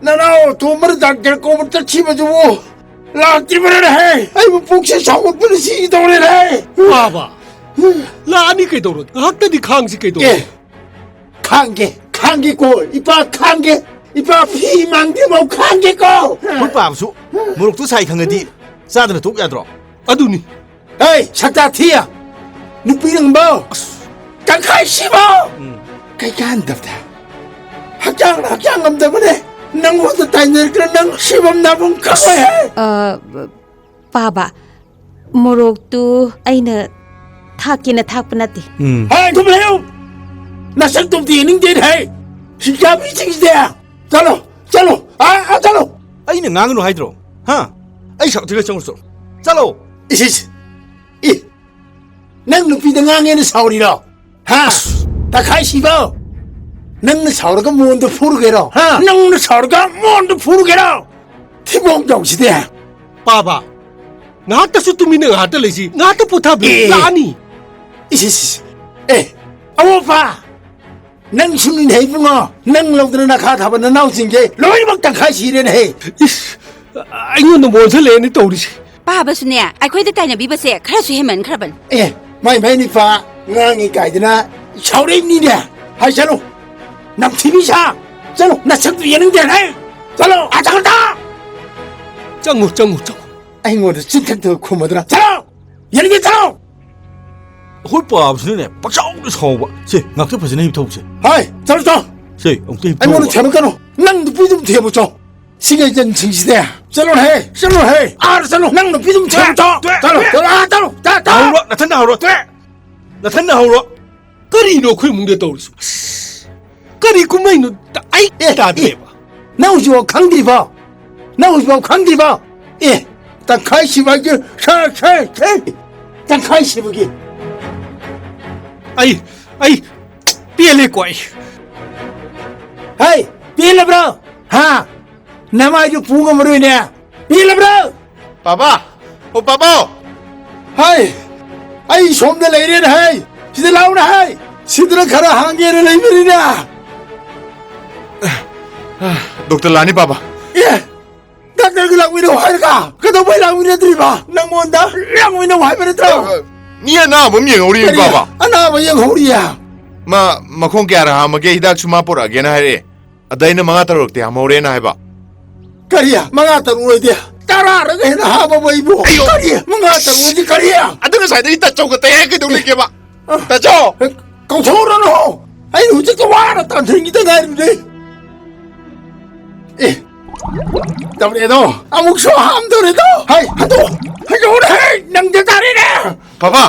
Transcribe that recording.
나나 돈을 닦을 거부터 집어주고 라띠브를 해. 아이고 복시 정원분을 시도를 해. 봐봐. 라니 깨도록 학대니 강시 깨도록. 예. 강개고 이봐 강개 이봐 피망대모 강개고. 흑밥수 모록도 사이 강가디 싸드는 독 야들어. 아두니. 에이 삭다티야. 누비는 뭐? 깡칼 씹어. 그러니까 안 덥다. 학장 때문에 năng 모두 다니는 그런 năng 시범 나본 거야. Baba, moroktu aina thakina thakpanati. Hey, तुम ले आओ. ना सब तुम तीन दिन है. शिक्षा भी चीज़ दे. चलो, चलो, चलो. 아이는 낭으로 하이드로. 하. 아이 삭들가 정을소. 잘로. 이씨, năng 눈빛 낭에는 사오리라. 하, 다 가시봐. năng 사오르가 뭔도 포르게라. 하, năng 사오르가 뭔도 포르게라. 티봉 정시대. 봐봐. 나한테 수투미는 나한테 레지. 나한테 포탑이 라니. 이씨, 아오빠. 능 숨는 해붕어. 능 롱들은 가타버는 나오신 게 로이 먹다 가시려네 해. 아이고는 뭔 소리니 또리지. Baba sunya, akwai da tanya bi ba sai kar su heman karban. 마이 니파 ngang 가이드나 샤오레입니다. 하이샬로 남 TV샤. 짤로 나 책도 예능대 해. 짤로 아장다. 짱무. 아이고도 진택도 고모더라. 짤로 예능대 짤로. 홀밥수네 빡싸우도 서봐. 제 낙태 버전에 입터보세. 하이 짤로 짤로. 제 엉태 입터. 아이고는 잘못가노. 낭도 삐좀 대보죠. 시계전 증시대야. 짤로 해. 짤로. 낭도 삐좀 대보죠. 짤로. 하우라 나탄나 하우라. 나탄나 하우라. 까리노 그 문제 떠오르소. 까리 구마이노 아이 다대 봐. 나오지마 강디바. 예. 딱 가시바기 살. 딱 가시바기. 아이 삐엘레 꽈이. 하이 빌라브라. 하. 나마이도 부검으로이네. 빌라브라. Papa! Oh, Papa! 하이 somda leirena hai. Si들 launa hai. Sidra khara hangeere leimerina. Dr. Lani, Papa. 예. Doctor langwina wairga. Kada bai langwina driba. Nangmonda langwina waibera. Niya na mo miyang uri yung Papa. Ana ba yang horiya. Makong kaya raha magay hidak sumapura gena hari. Aday na mga tarok ti hamore na haba. Kariya mga taruy dia. Tarara ga hina haba ba ibo. Kariya mga taruy di kariya. Ada na sa ita chow ka tayo ka duli ba? Tacho! Kau chora no. Ai nu chik wara tan thingi ta ngai de. Tamre do. Amuk so ham do re do. Hai, hado. Hado re. Nang de tari ne. Papa!